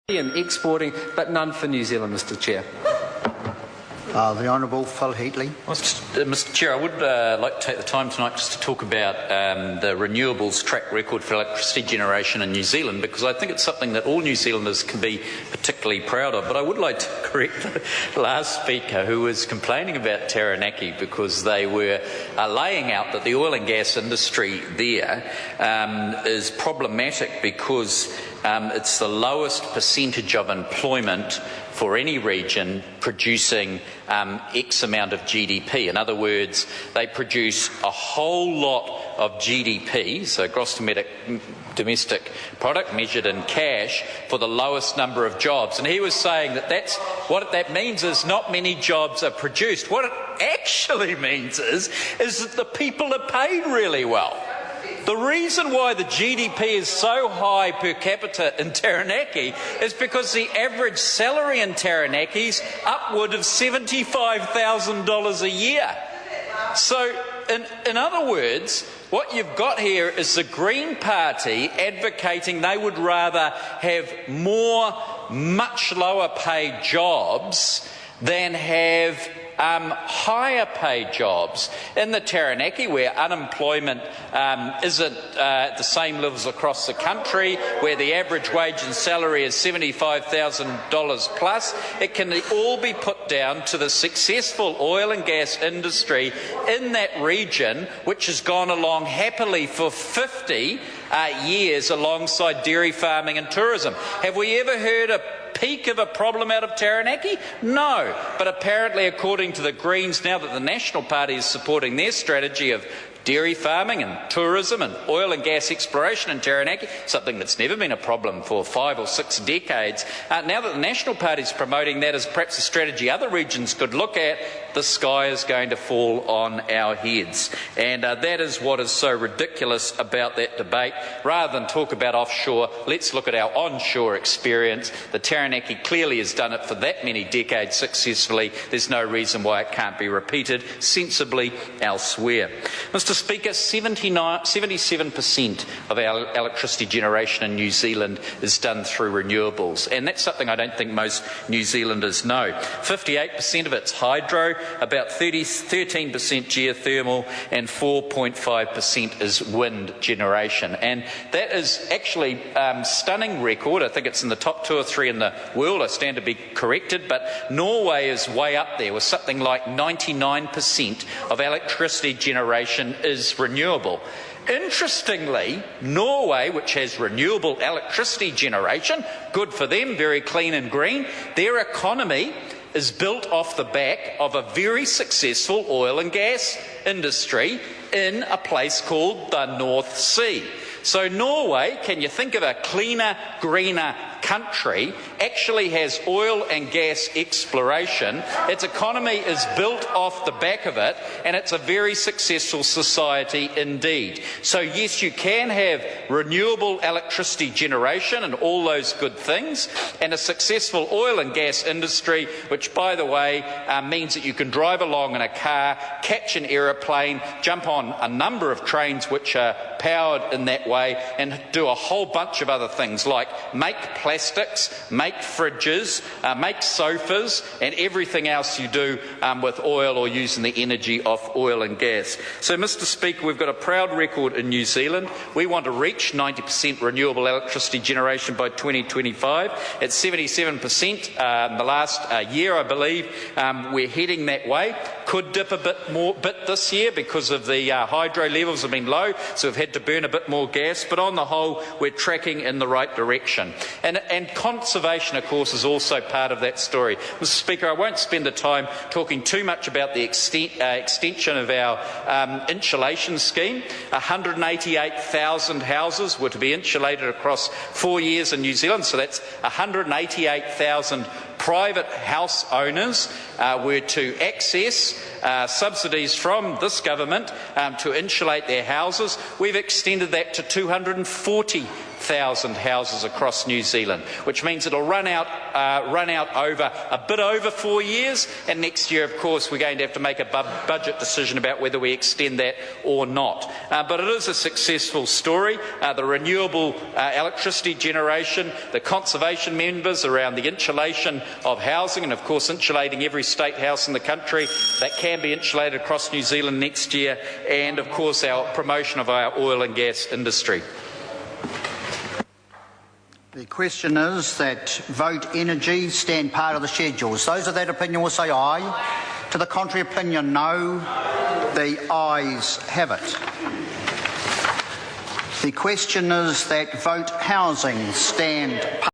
and exporting, but none for New Zealand, Mr Chair. The Honourable Phil Heatley. Mr Chair, I would like to take the time tonight just to talk about the renewables track record for electricity generation in New Zealand, because I think it's something that all New Zealanders can be particularly proud of. But I would like to correct the last speaker who was complaining about Taranaki, because they were laying out that the oil and gas industry there is problematic because it's the lowest percentage of employment for any region producing X amount of GDP. In other words, they produce a whole lot of GDP, so gross domestic product measured in cash, for the lowest number of jobs. And he was saying that what that means is not many jobs are produced. What it actually means is that the people are paid really well. The reason why the GDP is so high per capita in Taranaki is because the average salary in Taranaki is upward of $75,000 a year. So, in other words, what you've got here is the Green Party advocating they would rather have more, much lower paid jobs than have higher paid jobs. In the Taranaki, where unemployment isn't at the same levels across the country, where the average wage and salary is $75,000 plus, it can all be put down to the successful oil and gas industry in that region, which has gone along happily for 50 years alongside dairy farming and tourism. Have we ever heard a peak of a problem out of Taranaki? No. But apparently, according to the Greens, now that the National Party is supporting their strategy of dairy farming and tourism and oil and gas exploration in Taranaki, something that's never been a problem for 5 or 6 decades, now that the National Party is promoting that as perhaps a strategy other regions could look at, the sky is going to fall on our heads. And that is what is so ridiculous about that debate. Rather than talk about offshore, let's look at our onshore experience. The Taranaki clearly has done it for that many decades successfully. There's no reason why it can't be repeated sensibly elsewhere. Mr Speaker, 77% of our electricity generation in New Zealand is done through renewables, and that's something I don't think most New Zealanders know. 58% of it's hydro, about 13% geothermal, and 4.5% is wind generation. And that is actually stunning record. I think it's in the top 2 or 3 in the world. I stand to be corrected, but Norway is way up there with something like 99% of electricity generation is renewable. Interestingly, Norway, which has renewable electricity generation, good for them, very clean and green, their economy is built off the back of a very successful oil and gas industry in a place called the North Sea. So Norway, can you think of a cleaner, greener country, actually has oil and gas exploration. Its economy is built off the back of it, and it's a very successful society indeed. So yes, you can have renewable electricity generation and all those good things, and a successful oil and gas industry, which, by the way, means that you can drive along in a car, catch an aeroplane, jump on a number of trains which are powered in that way, and do a whole bunch of other things like make plastics, make fridges, make sofas, and everything else you do with oil or using the energy of oil and gas. So, Mr Speaker, we've got a proud record in New Zealand. We want to reach 90% renewable electricity generation by 2025. At 77% in the last year, I believe, we're heading that way. Could dip a bit this year because of the hydro levels have been low, so we've had to burn a bit more gas, but on the whole, we're tracking in the right direction. And conservation, of course, is also part of that story. Mr Speaker, I won't spend the time talking too much about the extension of our insulation scheme. 188,000 houses were to be insulated across 4 years in New Zealand, so that's 188,000 private house owners were to access subsidies from this government to insulate their houses. We've extended that to 240,000 100,000 houses across New Zealand, which means it'll run out over a bit over 4 years, and next year, of course, we're going to have to make a budget decision about whether we extend that or not. But it is a successful story. The renewable electricity generation, the conservation members around the insulation of housing, and of course insulating every state house in the country that can be insulated across New Zealand next year, and of course our promotion of our oil and gas industry. The question is that vote energy stand part of the schedules. Those of that opinion will say aye. To the contrary opinion, no. The ayes have it. The question is that vote housing stand part